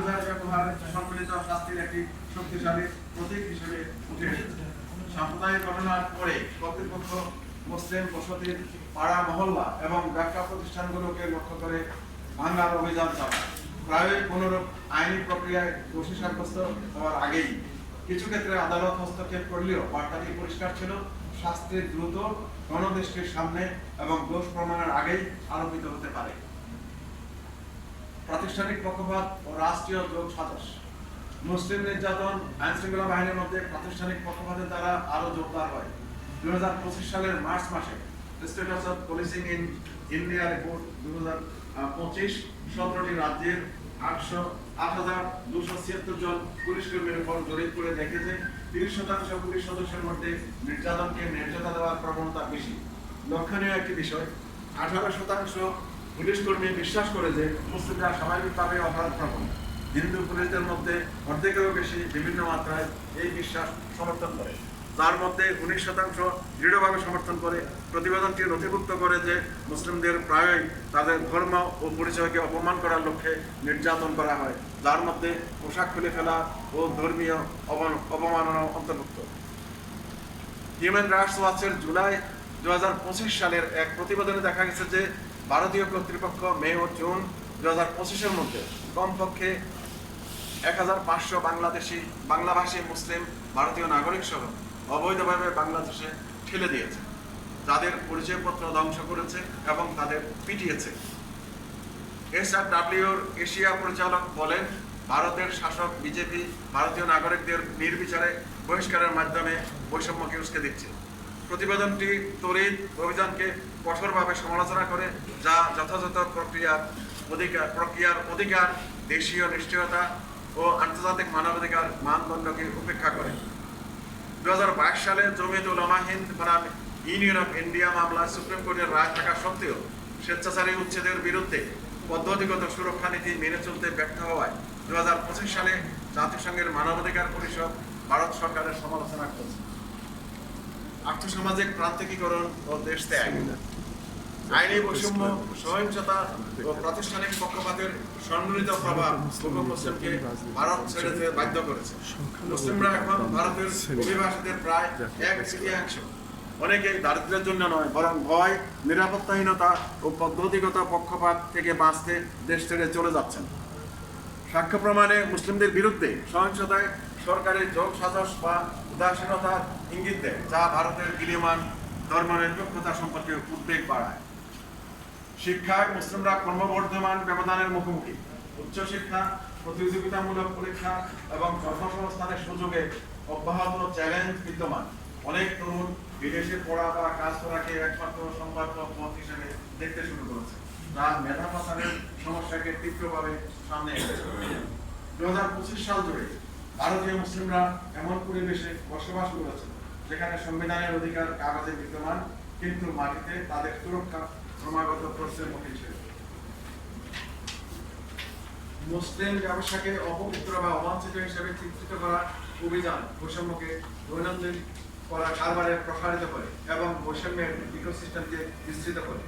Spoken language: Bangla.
নির্বিচার ব্যবহার সম্মিলিত শাস্তির একটি শক্তিশালী প্রতীক হিসেবে উঠে এসেছে। সাম্প্রদায়িক ঘটনার পরে কর্তৃপক্ষ মুসলিম বসতির পাড়া মহল্লা এবং ব্যবসা প্রতিষ্ঠানগুলোকে লক্ষ্য করে ভাঙার অভিযান চালায়। প্রায়ই কোনোরূপ আইনি প্রক্রিয়ায় দোষী সাব্যস্ত হওয়ার আগেই কিছু ক্ষেত্রে আদালত হস্তক্ষেপ করলেও বার্তাটি পরিষ্কার ছিল, শাস্তি দ্রুত গণদৃষ্টির সামনে এবং দোষ প্রমাণের আগেই আরোপিত হতে পারে। প্রাতিষ্ঠানিক পক্ষপাত ও রাষ্ট্রীয় যোগ সাজস। মুসলিম নির্যাতন আইন শৃঙ্খলা বাহিনীর মধ্যে প্রাতিষ্ঠানিক পক্ষপাতের দ্বারা আরো জোরদার হয়। 2025 সালের মার্চ মাসে status of policing in India report 2025 17টি রাজ্যের 8,276 জন পুলিশ কর্মীর উপর জরিপ করে দেখে যে 30% পুলিশ সদস্যের মধ্যে নির্যাতনকে ন্যায্যতা দেওয়ার প্রবণতা বেশি। লক্ষণীয় একটি বিষয়, 18% পুলিশ কর্মী বিশ্বাস করে যে মুসলিমরা স্বাভাবিকভাবে অপরাধ প্রবণ। হিন্দু পুলিশদের মধ্যে অর্ধেকেরও বেশি বিভিন্ন মাত্রায় এই বিশ্বাস সমর্থন করে। তার মধ্যে 19% দৃঢ়ভাবে সমর্থন করে। প্রতিবেদনটি নথিভুক্ত করে যে মুসলিমদের প্রায়ই তাদের ধর্ম ও পরিচয়কে অপমান করার লক্ষ্যে নির্যাতন করা হয়, যার মধ্যে পোশাক খুলে ফেলা ও ধর্মীয় অবমাননা অন্তর্ভুক্ত। হিউম্যান রাইটস ওয়াচের জুলাই 2025 সালের এক প্রতিবেদনে দেখা গেছে যে ভারতীয় কর্তৃপক্ষ মে ও জুন 2025-এর মধ্যে কমপক্ষে 1,500 বাংলাভাষী মুসলিম ভারতীয় নাগরিক সহ অবৈধভাবে বাংলাদেশে ঠেলে দিয়েছে, যাদের পরিচয়পত্র ধ্বংস করেছে এবং তাদের পিটিয়েছে। SRWর এশিয়া পরিচালক বলেন, ভারতের শাসক বিজেপি ভারতীয় নাগরিকদের নির্বিচারে বহিষ্কারের মাধ্যমে বৈষম্যকে উস্কে দিচ্ছে। প্রতিবেদনটি তড়িৎ অভিযানকে কঠোরভাবে সমালোচনা করে, যা যথাযথ প্রক্রিয়ার অধিকার, দেশীয় নিশ্চয়তা ও আন্তর্জাতিক মানবাধিকার মানদণ্ডকে উপেক্ষা করে। 2022 সালে জমিয়ত উলামা হিন্দ বনাম ইউনিয়ন অফ ইন্ডিয়া মামলায় সুপ্রিম কোর্টের রায় থাকা সত্ত্বেও স্বেচ্ছাচারী উচ্ছেদের বিরুদ্ধে পদ্ধতিগত সুরক্ষা নীতি মেনে চলতে ব্যর্থ হওয়ায় 2025 সালে জাতিসংঘের মানবাধিকার পরিষদ ভারত সরকারের সমালোচনা করেছে। আর্থসামাজিক প্রান্তিকীকরণ ও দেশ ত্যাগ। আইনি বৈষম্য, সহিংসতা ও প্রাতিষ্ঠানিক পক্ষপাতের সম্মিলিত প্রভাব মুসলিমকে ভারত ছেড়ে যেতে বাধ্য করেছে। মুসলিমরা এখন ভারতের অভিবাসীদের প্রায় 1/3। অনেকেই দারিদ্র্যের জন্য নয়, বরং ভয়, নিরাপত্তাহীনতা ও পদ্ধতিগত পক্ষপাত থেকে বাঁচতে দেশ ছেড়ে চলে যাচ্ছেন। সাক্ষ্য প্রমাণে মুসলিমদের বিরুদ্ধে সহিংসতায় সরকারের যোগ সাজস বা উদাসীনতার ইঙ্গিত দেয়, যা ভারতের বিদ্যমান ধর্মনিরপেক্ষতা সম্পর্কে উদ্বেগ বাড়ায়। শিক্ষায় মুসলিমরা ক্রমবর্ধমান ব্যবধানের মুখোমুখি। উচ্চশিক্ষা, প্রতিযোগিতামূলক পরীক্ষা এবং কর্মসংস্থানের সুযোগে অব্যাহত চ্যালেঞ্জ বিদ্যমান। অনেক তরুণ বিদেশে পড়া বা কাজ করাকে একমাত্র সম্ভাব্য পথ হিসেবে দেখতে শুরু করেছে, যা মেধা পাচারের সমস্যাকে তীব্রভাবে সামনে এনেছে। 2025 সাল জুড়ে ভারতীয় মুসলিমরা এমন পরিবেশে বসবাস করেছে যেখানে সংবিধানের অধিকার কাগজে বিদ্যমান, কিন্তু মাটিতে তাদের সুরক্ষা ক্রমাগত প্রশ্নের মুখে ছিল। মুসলিম ব্যবসাকে অপবিত্র বা অবাঞ্ছিত হিসেবে চিত্রিত করা অভিযান বৈষম্যকে দৈনন্দিন করা কারবারে প্রসারিত করে এবং বৈষম্যের ইকোসিস্টেমকে বিস্তৃত করে।